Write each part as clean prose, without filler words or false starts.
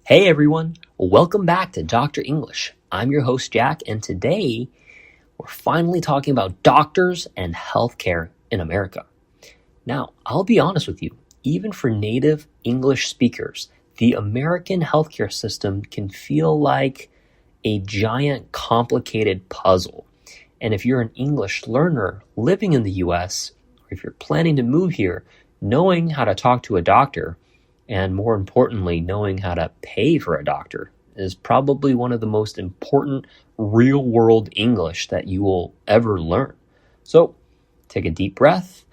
Hey everyone, welcome back to Dr. English. I'm your host Jack, and today we're finally talking about doctors and healthcare in America. Now, I'll be honest with you, even for native English speakers, the American healthcare system can feel like a giant complicated puzzle. And if you're an English learner living in the US, or if you're planning to move here, knowing how to talk to a doctor, and more importantly, knowing how to pay for a doctor is probably one of the most important real-world English that you will ever learn. So take a deep breath,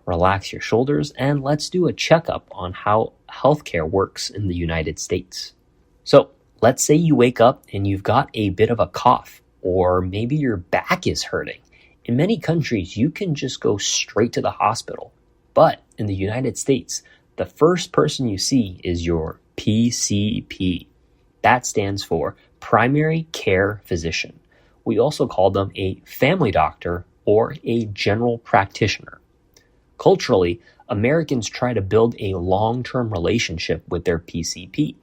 relax your shoulders, and let's do a checkup on how healthcare works in the United States. So let's say you wake up and you've got a bit of a cough, or maybe your back is hurting. In many countries, you can just go straight to the hospital. But in the United States, the first person you see is your PCP. That stands for Primary Care Physician. We also call them a family doctor or a general practitioner. Culturally, Americans try to build a long-term relationship with their PCP.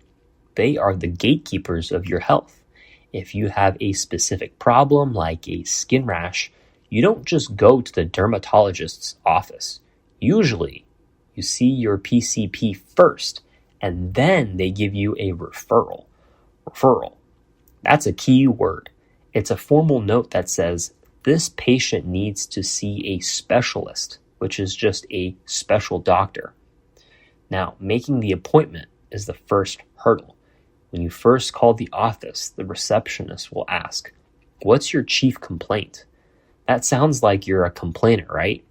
They are the gatekeepers of your health. If you have a specific problem like a skin rash, you don't just go to the dermatologist's office. Usually, you see your PCP first, and then they give you a referral. Referral. That's a key word. It's a formal note that says, this patient needs to see a specialist, which is just a special doctor. Now, making the appointment is the first hurdle. When you first call the office, the receptionist will ask, "What's your chief complaint?" That sounds like you're a complainant, right?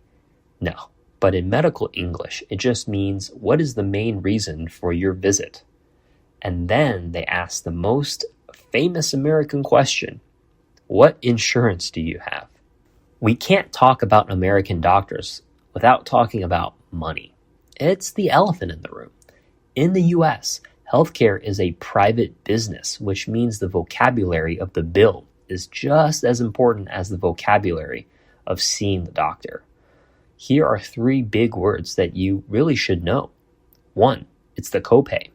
No. But in medical English, it just means, what is the main reason for your visit? And then they ask the most famous American question, what insurance do you have? We can't talk about American doctors without talking about money. It's the elephant in the room. In the US, healthcare is a private business, which means the vocabulary of the bill is just as important as the vocabulary of seeing the doctor. Here are three big words that you really should know. One, it's the copay.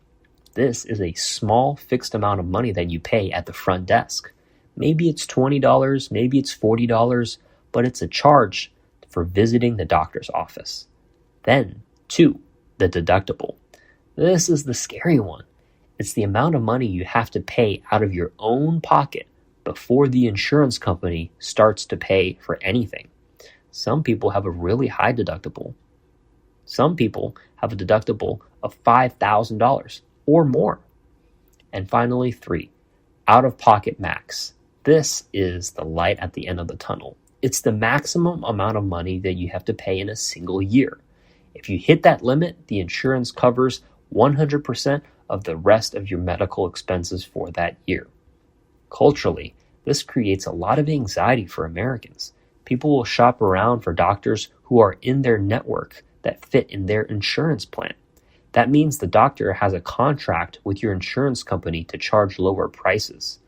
This is a small fixed amount of money that you pay at the front desk. Maybe it's $20, maybe it's $40, but it's a charge for visiting the doctor's office. Then, two, the deductible. This is the scary one. It's the amount of money you have to pay out of your own pocket before the insurance company starts to pay for anything. Some people have a really high deductible. Some people have a deductible of $5,000 or more. And finally, three, out-of-pocket max. This is the light at the end of the tunnel. It's the maximum amount of money that you have to pay in a single year. If you hit that limit, the insurance covers 100% of the rest of your medical expenses for that year. Culturally, this creates a lot of anxiety for Americans. People will shop around for doctors who are in their network that fit in their insurance plan. That means the doctor has a contract with your insurance company to charge lower prices.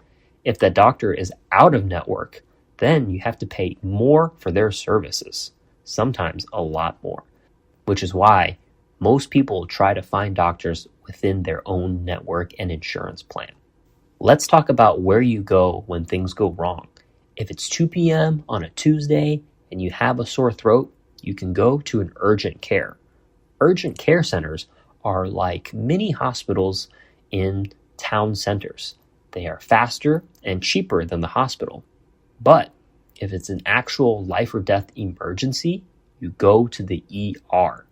If the doctor is out of network, then you have to pay more for their services, sometimes a lot more, which is why most people try to find doctors within their own network and insurance plan. Let's talk about where you go when things go wrong. If it's 2 p.m. on a Tuesday and you have a sore throat, you can go to an urgent care. Urgent care centers are like mini hospitals in town centers. They are faster and cheaper than the hospital. But if it's an actual life or death emergency, you go to the ER.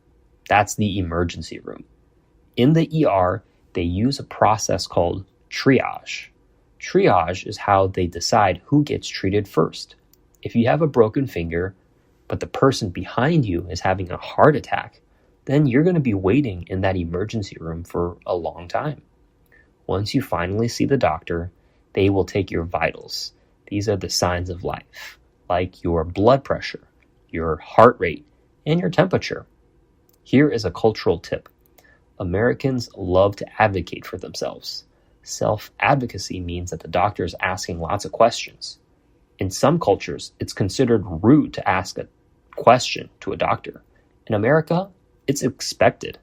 That's the emergency room. In the ER, they use a process called triage. Triage is how they decide who gets treated first. If you have a broken finger, but the person behind you is having a heart attack, then you're going to be waiting in that emergency room for a long time. Once you finally see the doctor, they will take your vitals. These are the signs of life, like your blood pressure, your heart rate, and your temperature. Here is a cultural tip. Americans love to advocate for themselves. Self-advocacy means that the doctor is asking lots of questions. In some cultures, it's considered rude to ask a question to a doctor. In America, it's expected.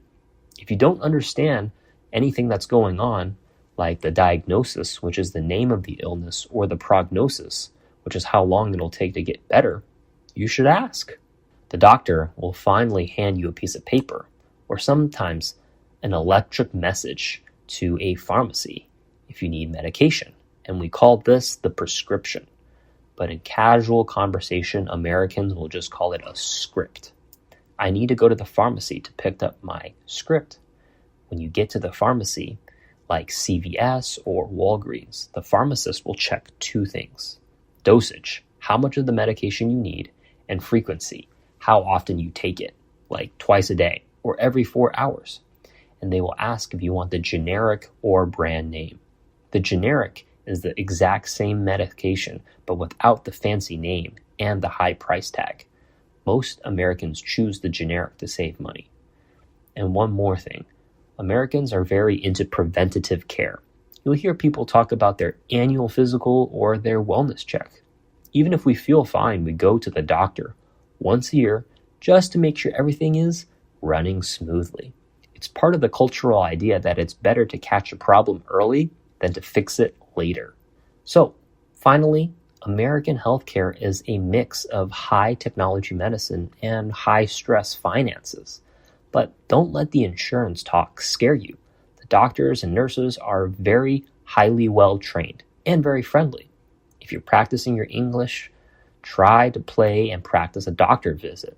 If you don't understand, anything that's going on, like the diagnosis, which is the name of the illness, or the prognosis, which is how long it'll take to get better, you should ask. The doctor will finally hand you a piece of paper, or sometimes an electric message to a pharmacy if you need medication, and we call this the prescription. But in casual conversation, Americans will just call it a script. I need to go to the pharmacy to pick up my script. When you get to the pharmacy, like CVS or Walgreens, the pharmacist will check two things: dosage, how much of the medication you need, and frequency, how often you take it, like twice a day or every 4 hours. And they will ask if you want the generic or brand name. The generic is the exact same medication, but without the fancy name and the high price tag. Most Americans choose the generic to save money. And one more thing, Americans are very into preventative care. You'll hear people talk about their annual physical or their wellness check. Even if we feel fine, we go to the doctor once a year just to make sure everything is running smoothly. It's part of the cultural idea that it's better to catch a problem early than to fix it later. So, finally, American healthcare is a mix of high technology medicine and high stress finances. But don't let the insurance talk scare you. The doctors and nurses are very highly well trained and very friendly. If you're practicing your English, try to play and practice a doctor visit.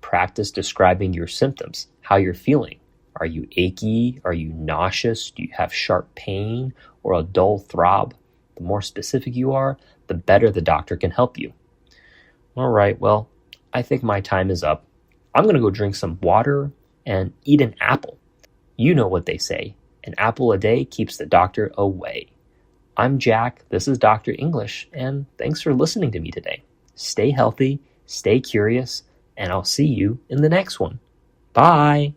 Practice describing your symptoms, how you're feeling. Are you achy? Are you nauseous? Do you have sharp pain or a dull throb? The more specific you are, the better the doctor can help you. All right, well, I think my time is up. I'm going to go drink some water and eat an apple. You know what they say, an apple a day keeps the doctor away. I'm Jack, this is Dr. English, and thanks for listening to me today. Stay healthy, stay curious, and I'll see you in the next one. Bye!